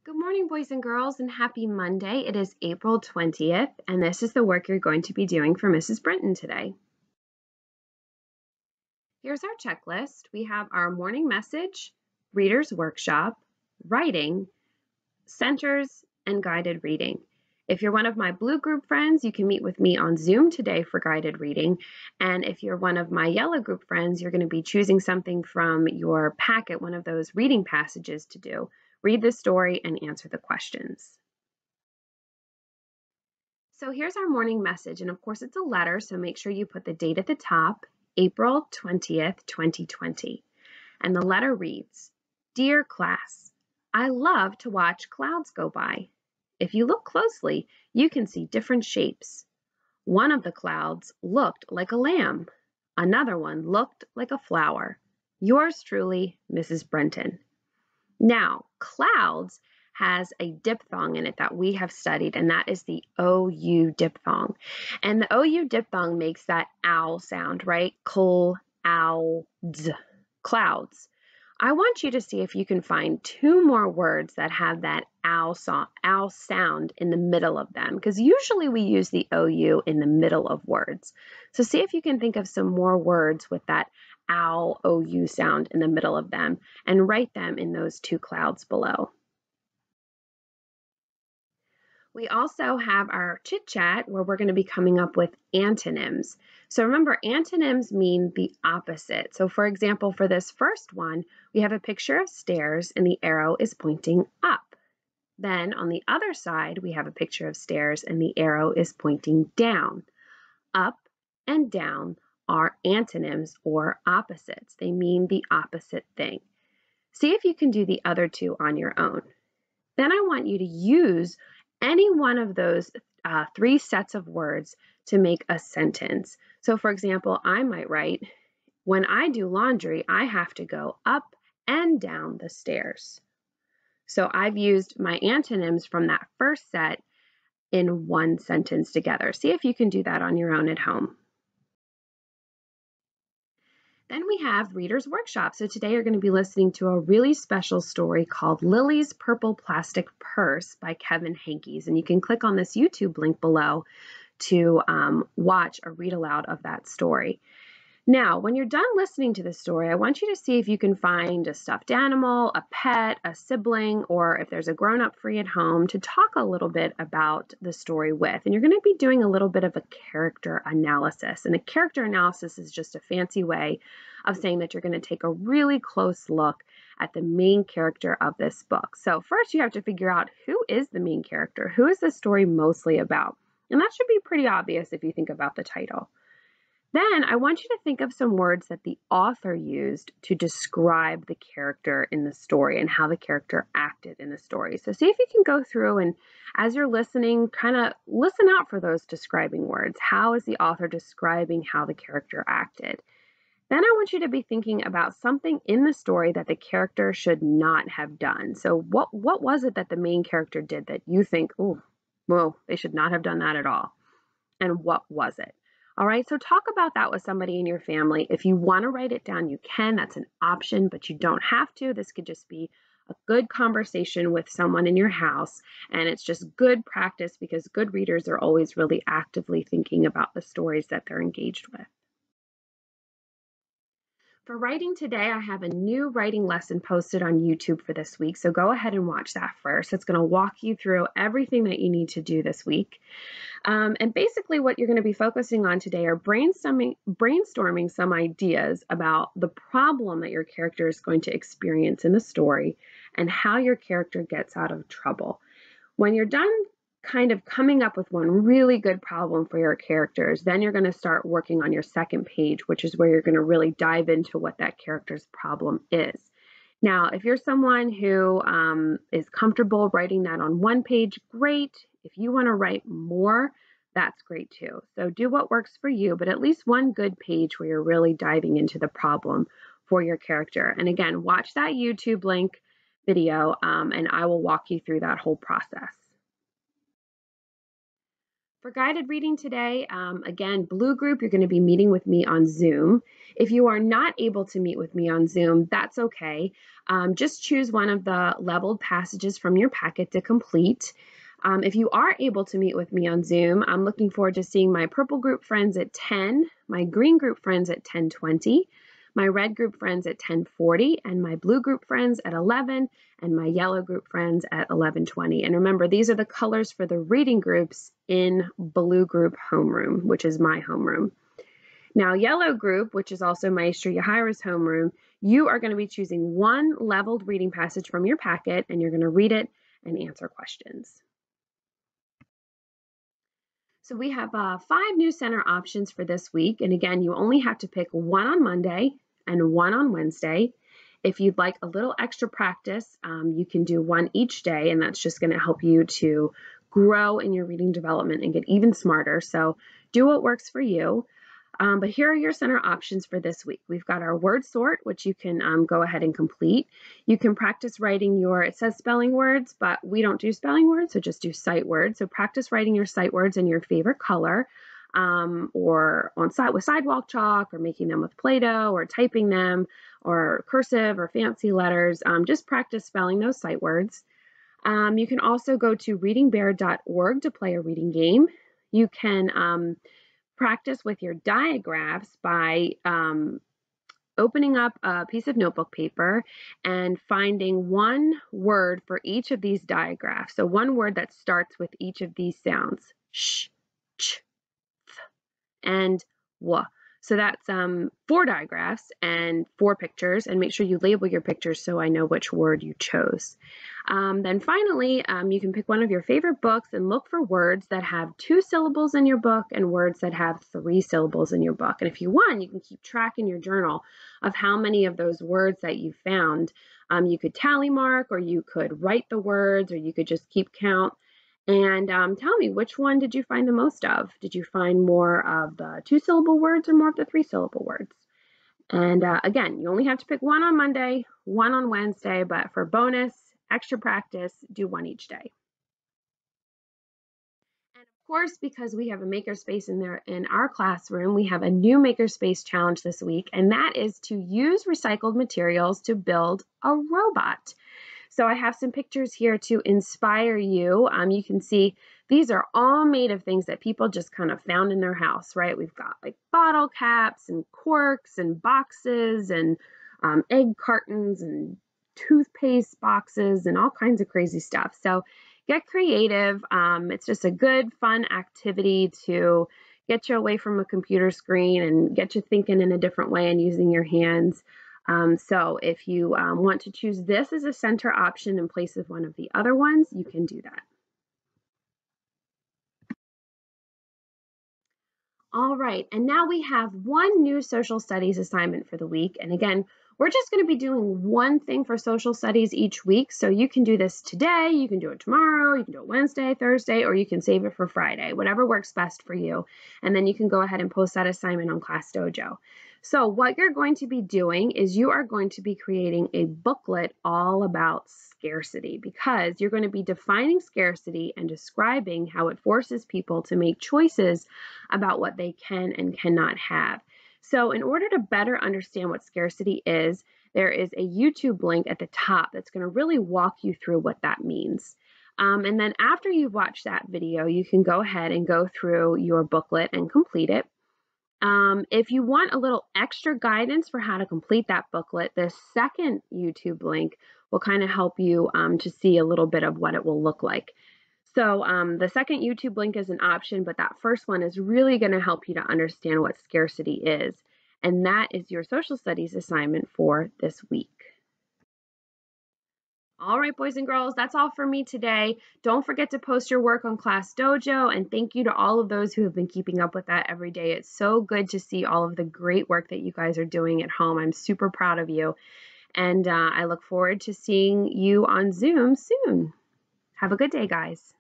Good morning, boys and girls, and happy Monday. It is April 20th, and this is the work you're going to be doing for Mrs. Brenton today. Here's our checklist. We have our morning message, reader's workshop, writing, centers, and guided reading. If you're one of my blue group friends, you can meet with me on Zoom today for guided reading. And if you're one of my yellow group friends, you're going to be choosing something from your packet, one of those reading passages to do. Read the story and answer the questions. So here's our morning message, and of course it's a letter, so make sure you put the date at the top, April 20th, 2020. And the letter reads, Dear class, I love to watch clouds go by. If you look closely, you can see different shapes. One of the clouds looked like a lamb. Another one looked like a flower. Yours truly, Mrs. Brenton. Now, clouds has a diphthong in it that we have studied, and that is the OU diphthong. And the OU diphthong makes that ow sound, right? Clouds. I want you to see if you can find two more words that have that ow sound in the middle of them, because usually we use the OU in the middle of words. So see if you can think of some more words with that ow OU sound in the middle of them and write them in those two clouds below. We also have our chit chat where we're going to be coming up with antonyms. So remember, antonyms mean the opposite. So for example, for this first one, we have a picture of stairs and the arrow is pointing up. Then on the other side, we have a picture of stairs and the arrow is pointing down. Up and down are antonyms or opposites. They mean the opposite thing. See if you can do the other two on your own. Then I want you to use any one of those three sets of words to make a sentence. So for example, I might write, when I do laundry, I have to go up and down the stairs. So I've used my antonyms from that first set in one sentence together. See if you can do that on your own at home. Then we have Reader's Workshop. So today you're going to be listening to a really special story called Lily's Purple Plastic Purse by Kevin Hankes. And you can click on this YouTube link below to watch a read aloud of that story. Now, when you're done listening to the story, I want you to see if you can find a stuffed animal, a pet, a sibling, or if there's a grown-up free at home to talk a little bit about the story with. And you're going to be doing a little bit of a character analysis. And a character analysis is just a fancy way of saying that you're going to take a really close look at the main character of this book. So first you have to figure out who is the main character? Who is the story mostly about? And that should be pretty obvious if you think about the title. Then I want you to think of some words that the author used to describe the character in the story and how the character acted in the story. So see if you can go through and as you're listening, kind of listen out for those describing words. How is the author describing how the character acted? Then I want you to be thinking about something in the story that the character should not have done. So what was it that the main character did that you think, oh, well, they should not have done that at all? And what was it? All right, so talk about that with somebody in your family. If you want to write it down, you can. That's an option, but you don't have to. This could just be a good conversation with someone in your house, and it's just good practice because good readers are always really actively thinking about the stories that they're engaged with. For writing today, I have a new writing lesson posted on YouTube for this week, so go ahead and watch that first. It's going to walk you through everything that you need to do this week. And basically what you're going to be focusing on today are brainstorming some ideas about the problem that your character is going to experience in the story and how your character gets out of trouble. When you're done kind of coming up with one really good problem for your characters, then you're going to start working on your second page, which is where you're going to really dive into what that character's problem is. Now, if you're someone who is comfortable writing that on one page, great. If you want to write more, that's great too. So do what works for you, but at least one good page where you're really diving into the problem for your character. And again, watch that YouTube link video and I will walk you through that whole process. For guided reading today, again, Blue Group, you're going to be meeting with me on Zoom. If you are not able to meet with me on Zoom, that's okay. Just choose one of the leveled passages from your packet to complete. If you are able to meet with me on Zoom, I'm looking forward to seeing my purple group friends at 10, my green group friends at 10:20, my red group friends at 10:40, and my blue group friends at 11, and my yellow group friends at 11:20. And remember, these are the colors for the reading groups in Blue Group Homeroom, which is my homeroom. Now, yellow group, which is also Maestra Yahira's homeroom, you are going to be choosing one leveled reading passage from your packet, and you're going to read it and answer questions. So we have 5 new center options for this week. And again, you only have to pick one on Monday and one on Wednesday. If you'd like a little extra practice, you can do one each day, and that's just going to help you to grow in your reading development and get even smarter. So do what works for you. But here are your center options for this week. We've got our word sort, which you can go ahead and complete. You can practice writing it says spelling words, but we don't do spelling words, so just do sight words. So practice writing your sight words in your favorite color, or with sidewalk chalk, or making them with Play-Doh, or typing them, or cursive, or fancy letters. Just practice spelling those sight words. You can also go to readingbear.org to play a reading game. You can practice with your diagraphs by opening up a piece of notebook paper and finding one word for each of these diagraphs. So one word that starts with each of these sounds: sh, ch, th, and w. So that's 4 diagraphs and 4 pictures, and make sure you label your pictures so I know which word you chose. Then finally, you can pick one of your favorite books and look for words that have 2 syllables in your book and words that have 3 syllables in your book. And if you want, you can keep track in your journal of how many of those words that you found. You could tally mark, or you could write the words, or you could just keep count. And tell me, which one did you find the most of? Did you find more of the 2-syllable words or more of the 3-syllable words? And again, you only have to pick one on Monday, one on Wednesday, but for bonus, extra practice, do one each day. And of course, because we have a Makerspace in our classroom, we have a new Makerspace challenge this week, and that is to use recycled materials to build a robot. So I have some pictures here to inspire you. You can see these are all made of things that people just kind of found in their house, right? We've got like bottle caps and corks and boxes and egg cartons and toothpaste boxes and all kinds of crazy stuff. So get creative. It's just a good, fun activity to get you away from a computer screen and get you thinking in a different way and using your hands. So if you want to choose this as a center option in place of one of the other ones, you can do that. All right, and now we have one new social studies assignment for the week. And again, we're just going to be doing one thing for social studies each week. So you can do this today, you can do it tomorrow, you can do it Wednesday, Thursday, or you can save it for Friday, whatever works best for you. And then you can go ahead and post that assignment on Class Dojo. So what you're going to be doing is you are going to be creating a booklet all about scarcity, because you're going to be defining scarcity and describing how it forces people to make choices about what they can and cannot have. So in order to better understand what scarcity is, there is a YouTube link at the top that's going to really walk you through what that means. And then after you've watched that video, you can go ahead and go through your booklet and complete it. If you want a little extra guidance for how to complete that booklet, the second YouTube link will kind of help you to see a little bit of what it will look like. So the second YouTube link is an option, but that first one is really going to help you to understand what scarcity is. And that is your social studies assignment for this week. All right, boys and girls, that's all for me today. Don't forget to post your work on Class Dojo, and thank you to all of those who have been keeping up with that every day. It's so good to see all of the great work that you guys are doing at home. I'm super proud of you, and I look forward to seeing you on Zoom soon. Have a good day, guys.